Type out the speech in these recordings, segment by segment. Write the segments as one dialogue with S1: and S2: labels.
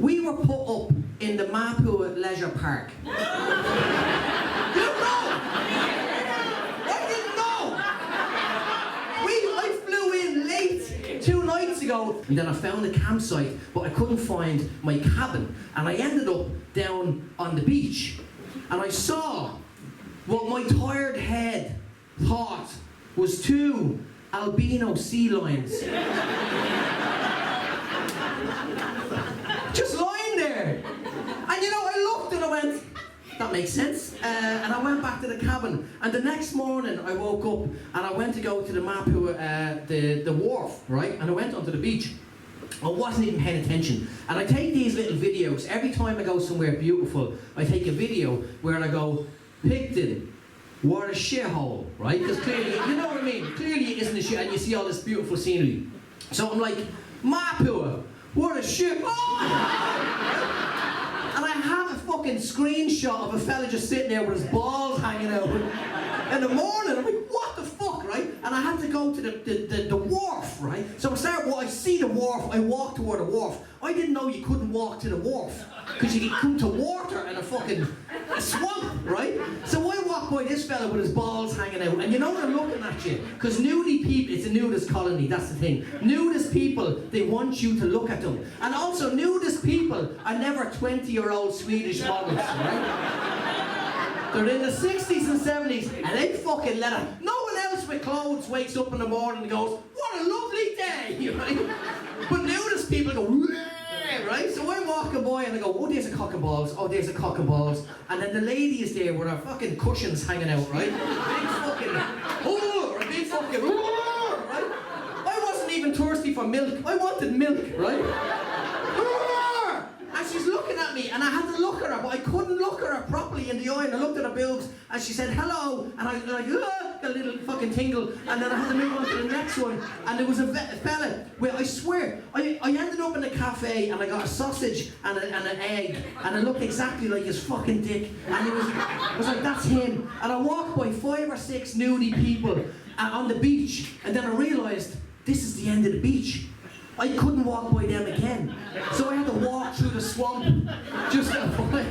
S1: We were put up in the Mapua Leisure Park. You know? I didn't know! I flew in late 2 nights ago, and then I found a campsite, but I couldn't find my cabin. And I ended up down on the beach, and I saw what my tired head thought was 2 albino sea lions. Just lying there. And you know, I looked and I went, that makes sense. And I went back to the cabin. And the next morning I woke up and I went to go to the Mapua, the wharf, right? And I went onto the beach. I wasn't even paying attention. And I take these little videos. Every time I go somewhere beautiful, I take a video where I go, Picton, what a shithole, right? Because clearly, you know what I mean? Clearly it isn't a shit, and you see all this beautiful scenery. So I'm like, Mapua, what a shithole! And I have a fucking screenshot of a fella just sitting there with his balls hanging out. In the morning, I'm like, what the fuck, right? And I had to go to the wharf, right? So I see the wharf, I walk toward the wharf. I didn't know you couldn't walk to the wharf, because you could come to water in a swamp, right? So I walk by this fella with his balls hanging out, and you know they're looking at you, because nudie people, it's a nudist colony, that's the thing. Nudist people, they want you to look at them. And also, nudist people are never 20-year-old Swedish models, right? They're in the 60s and 70s, and they fucking let it. No one else with clothes wakes up in the morning and goes, what a lovely day, right? But nudist people go, "Wah," right? So I'm walking by and I go, oh, there's a cock and balls, oh, there's a cock and balls. And then the lady is there with her fucking cushions hanging out, right? Big fucking, oh, or a big fucking, oh, right? I wasn't even thirsty for milk, I wanted milk, right? And she's looking at me, and I had to look at her, but I couldn't look at her properly in the eye, and I looked at her boobs, and she said, hello, and I like, got a little fucking tingle, and then I had to move on to the next one, and there was a fella, well, I swear, I ended up in a cafe, and I got a sausage and an egg, and it looked exactly like his fucking dick, and I was like, that's him, and I walked by 5 or 6 nudie people on the beach, and then I realised, this is the end of the beach. I couldn't walk by them again. So I had to walk through the swamp just to avoid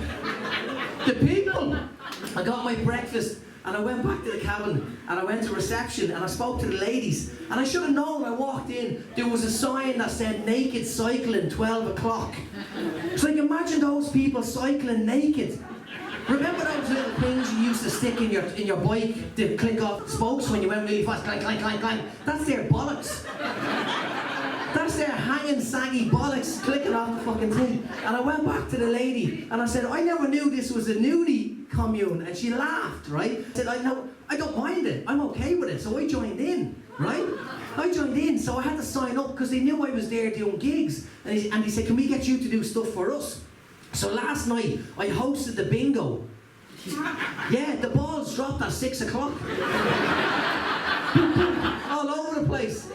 S1: the people. I got my breakfast and I went back to the cabin and I went to reception and I spoke to the ladies. And I should have known, I walked in, there was a sign that said naked cycling 12 o'clock. So like, imagine those people cycling naked. Remember those little things you used to stick in your bike to click off spokes when you went really fast, clank, clank, clank, clank? That's their bollocks. That's their hanging, saggy bollocks clicking off the fucking thing. And I went back to the lady and I said, I never knew this was a nudie commune. And she laughed, right? I said, I don't mind it. I'm okay with it. So I joined in, right? I joined in, so I had to sign up because they knew I was there doing gigs. And he said, can we get you to do stuff for us? So last night, I hosted the bingo. Yeah, the balls dropped at 6 o'clock. All over the place.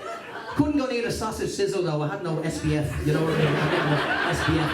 S1: Couldn't go near the sausage sizzle though, I had no SPF, you know what I mean? I had no SPF.